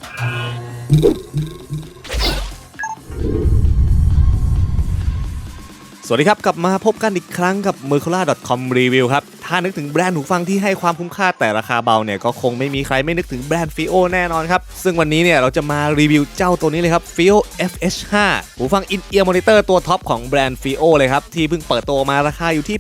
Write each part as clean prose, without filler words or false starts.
สวัสดีครับกลับมาพบกันอีกครั้งกับ mercola.com Review ครับถ้านึกถึงแบรนด์หูฟังที่ให้ความคุ้มค่าแต่ราคาเบาเนี่ยก็คงไม่มีใครไม่นึกถึงแบรนด์ FiiO แน่นอนครับซึ่งวันนี้เนี่ยเราจะมารีวิวเจ้าตัวนี้เลยครับ FiiO FH5 หูฟัง In-ear monitor ตัวท็อปของแบรนด์ FiiO เลยครับที่เพิ่งเปิดตัวมาราคาอยู่ที่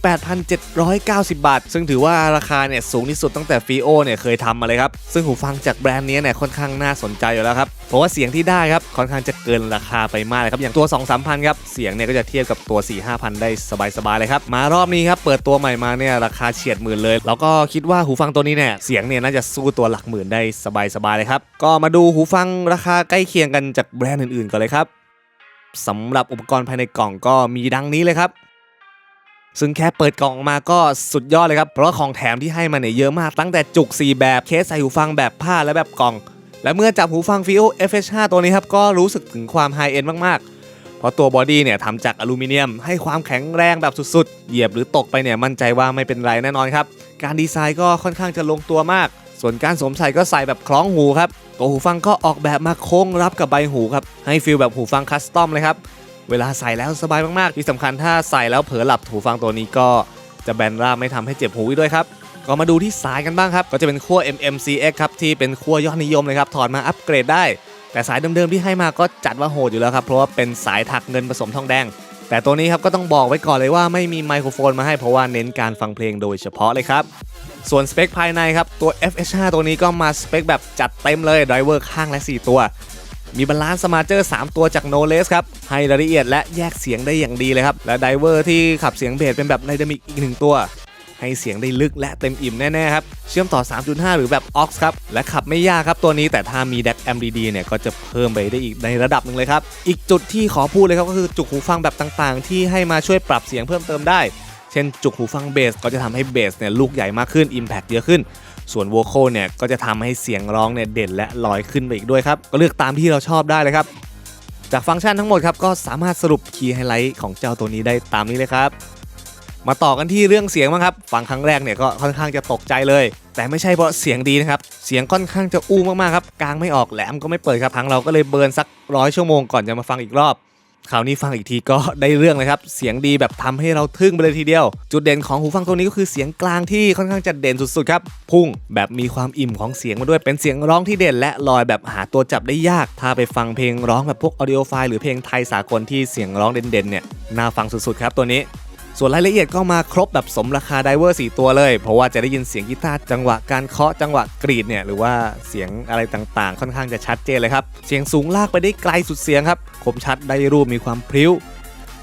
8,790 บาทซึ่งถือว่าราคาเนี่ยสูงที่สุดตั้งแต่ FiiO เนี่ยเคยทำมาเลยครับซึ่งหูฟังจากแบรนด์นี้เนี่ยค่อนข้างน่าสนใจอยู่แล้วครับเพราะว่าเสียงที่ได้ครับค่อนข้างจะเกินราคาไปมากเลยครับอย่างตัว 2-3 พันครับเสียงเนี่ยก็จะเทียบกับตัว 4-5 พันได้สบายๆเลยครับมารอบนี้ครับเปิดตัวใหม่มาเนี่ยราคาเฉียดหมื่นเลยแล้วก็คิดว่าหูฟังตัวนี้เนี่ยเสียงเนี่ยน่าจะสู้ตัวหลักหมื่นได้สบายๆเลยครับก็มาดูหูฟังราคาใกล้เคียงกันจากแบรนด์อื่นๆก่อนเลยครับสำหรับอุปกรณ์ภายในกล่องก็มีดังนี้เลยครับซึ่งแค่เปิดกล่องออกมาก็สุดยอดเลยครับเพราะว่าของแถมที่ให้มาเนี่ยเยอะมากตั้งแต่จุก4แบบเคสใส่หูฟังแบบผ้าและแบบกล่องและเมื่อจับหูฟัง FiiO FH5 ตัวนี้ครับก็รู้สึกถึงความไฮเอ็นด์มากๆเพราะตัวบอดี้เนี่ยทำจากอลูมิเนียมให้ความแข็งแรงแบบสุดๆเหยียบหรือตกไปเนี่ยมั่นใจว่าไม่เป็นไรแน่นอนครับการดีไซน์ก็ค่อนข้างจะลงตัวมากส่วนการสวมใส่ก็ใส่แบบคล้องหูครับตัวหูฟังก็ออกแบบมาโค้งรับกับใบหูครับให้ฟีลแบบหูฟังคัสตอมเลยครับเวลาใส่แล้วสบายมากๆที่สำคัญถ้าใส่แล้วเผลอหลับหูฟังตัวนี้ก็จะแบนราบไม่ทำให้เจ็บหูอีกด้วยครับก็มาดูที่สายกันบ้างครับก็จะเป็นขั้ว MMCX ครับที่เป็นขั้วยอดนิยมเลยครับถอดมาอัปเกรดได้แต่สายเดิมๆที่ให้มาก็จัดว่าโหดอยู่แล้วครับเพราะว่าเป็นสายถักเงินผสมทองแดงแต่ตัวนี้ครับก็ต้องบอกไว้ก่อนเลยว่าไม่มีไมโครโฟนมาให้เพราะว่าเน้นการฟังเพลงโดยเฉพาะเลยครับส่วนสเปคภายในครับตัว FH5 ตัวนี้ก็มาสเปคแบบจัดเต็มเลยไดรเวอร์ข้างและ4ตัวมีบาลานซ์สมาร์เจอร์3ตัวจาก Knowles ครับให้รายละเอียดและแยกเสียงได้อย่างดีเลยครับและไดรเวอร์ที่ขับเสียงเบสเป็นแบบไดนามิกอีก1ตัวให้เสียงได้ลึกและเต็มอิ่มแน่ๆครับเชื่อมต่อ 3.5 หรือแบบ aux ครับและขับไม่ยากครับตัวนี้แต่ถ้ามี DAC amp ดีๆเนี่ยก็จะเพิ่มไปได้อีกในระดับหนึ่งเลยครับอีกจุดที่ขอพูดเลยครับก็คือจุกหูฟังแบบต่างๆที่ให้มาช่วยปรับเสียงเพิ่มเติมได้เช่นจุกหูฟังเบสก็จะทำให้เบสเนี่ยลูกใหญ่มากขึ้น impact เยอะขึ้นส่วน vocal เนี่ยก็จะทำให้เสียงร้องเนี่ยเด่นและลอยขึ้นไปอีกด้วยครับก็เลือกตามที่เราชอบได้เลยครับจากฟังก์ชันทั้งหมดครับก็สามารถสรุปคีย์ไฮไลท์ของเจ้าตัวนี้ได้ตามนี้เลยครับมาต่อกันที่เรื่องเสียงบ้างครับฟังครั้งแรกเนี่ยก็ค่อนข้างจะตกใจเลยแต่ไม่ใช่เพราะเสียงดีนะครับเสียงค่อนข้างจะอู้มากๆครับกลางไม่ออกแหลมก็ไม่เปิดครับทั้งเราก็เลยเบิร์นสัก100 ชั่วโมงก่อนจะมาฟังอีกรอบคราวนี้ฟังอีกทีก็ได้เรื่องเลยครับเสียงดีแบบทำให้เราทึ่งไปเลยทีเดียวจุดเด่นของหูฟังตัวนี้ก็คือเสียงกลางที่ค่อนข้างจะเด่นสุดๆครับพุ่งแบบมีความอิ่มของเสียงมาด้วยเป็นเสียงร้องที่เด่นและลอยแบบหาตัวจับได้ยากถ้าไปฟังเพลงร้องแบบพวกออดิโอไฟล์หรือเพลงไทยสากลที่เสียงร้องเด่นๆเนี่ยน่าฟังสุดๆครับตัวนี้ส่วนรายละเอียดก็มาครบแบบสมราคาไดเวอร์4ตัวเลยเพราะว่าจะได้ยินเสียงกีตาร์จังหวะการเคาะจังหวะกรีดเนี่ยหรือว่าเสียงอะไรต่างๆค่อนข้างจะชัดเจนเลยครับเสียงสูงลากไปได้ไกลสุดเสียงครับคมชัดได้รูปมีความพริ้ว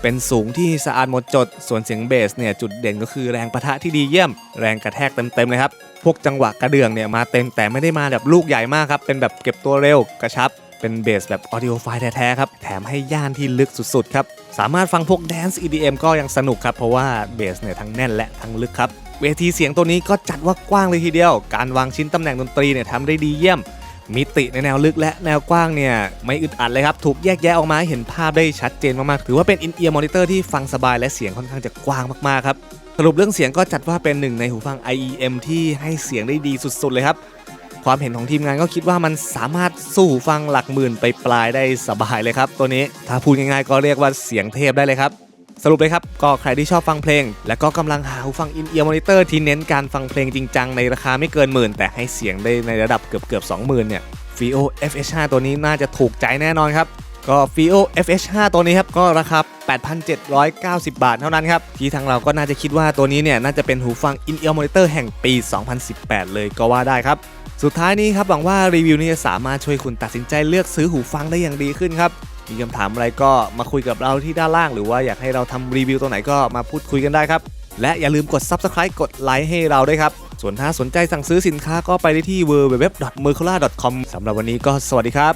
เป็นสูงที่สะอาดหมดจดส่วนเสียงเบสเนี่ยจุดเด่นก็คือแรงปะทะที่ดีเยี่ยมแรงกระแทกเต็มๆเลยครับพวกจังหวะกระเดื่องเนี่ยมาเต็มแต่ไม่ได้มาแบบลูกใหญ่มากครับเป็นแบบเก็บตัวเร็วกระชับเป็นเบสแบบออดิโอไฟล์แท้ๆครับแถมให้ย่านที่ลึกสุดๆครับสามารถฟังพวกแดนซ์ EDM ก็ยังสนุกครับเพราะว่าเบสเนี่ยทั้งแน่นและทั้งลึกครับเวทีเสียงตัวนี้ก็จัดว่ากว้างเลยทีเดียวการวางชิ้นตำแหน่งดนตรีเนี่ยทำได้ดีเยี่ยมมิติในแนวลึกและแนวกว้างเนี่ยไม่อึดอัดเลยครับถูกแยกแยะออกมาให้เห็นภาพได้ชัดเจนมากๆถือว่าเป็น In-ear monitor ที่ฟังสบายและเสียงค่อนข้างจะกว้างมากๆครับสรุปเรื่องเสียงก็จัดว่าเป็นหนึ่งในหูฟัง IEM ที่ให้เสียงได้ดีสุดๆเลยครับความเห็นของทีมงานก็คิดว่ามันสามารถสู้หูฟังหลักหมื่นไปปลายได้สบายเลยครับตัวนี้ถ้าพูดง่ายๆก็เรียกว่าเสียงเทพได้เลยครับสรุปเลยครับก็ใครที่ชอบฟังเพลงและก็กำลังหาหูฟัง In-ear monitor ที่เน้นการฟังเพลงจริงจังในราคาไม่เกินหมื่นแต่ให้เสียงได้ในระดับเกือบ 20,000 เนี่ย FiiO FH5 ตัวนี้น่าจะถูกใจแน่นอนครับก็ FiiO FH5 ตัวนี้ครับก็ราคา 8,790 บาทเท่านั้นครับที่ทางเราก็น่าจะคิดว่าตัวนี้เนี่ยน่าจะเป็นหูฟัง In-ear monitor แห่งปี 2018 เลยก็ว่าได้ครับสุดท้ายนี้ครับหวังว่ารีวิวนี้จะสามารถช่วยคุณตัดสินใจเลือกซื้อหูฟังได้อย่างดีขึ้นครับมีคำถามอะไรก็มาคุยกับเราที่ด้านล่างหรือว่าอยากให้เราทำรีวิวตัวไหนก็มาพูดคุยกันได้ครับและอย่าลืมกด Subscribe กดไลค์ให้เราด้วยครับส่วนถ้าสนใจสั่งซื้อสินค้าก็ไปได้ที่ www.mercola.com สำหรับวันนี้ก็สวัสดีครับ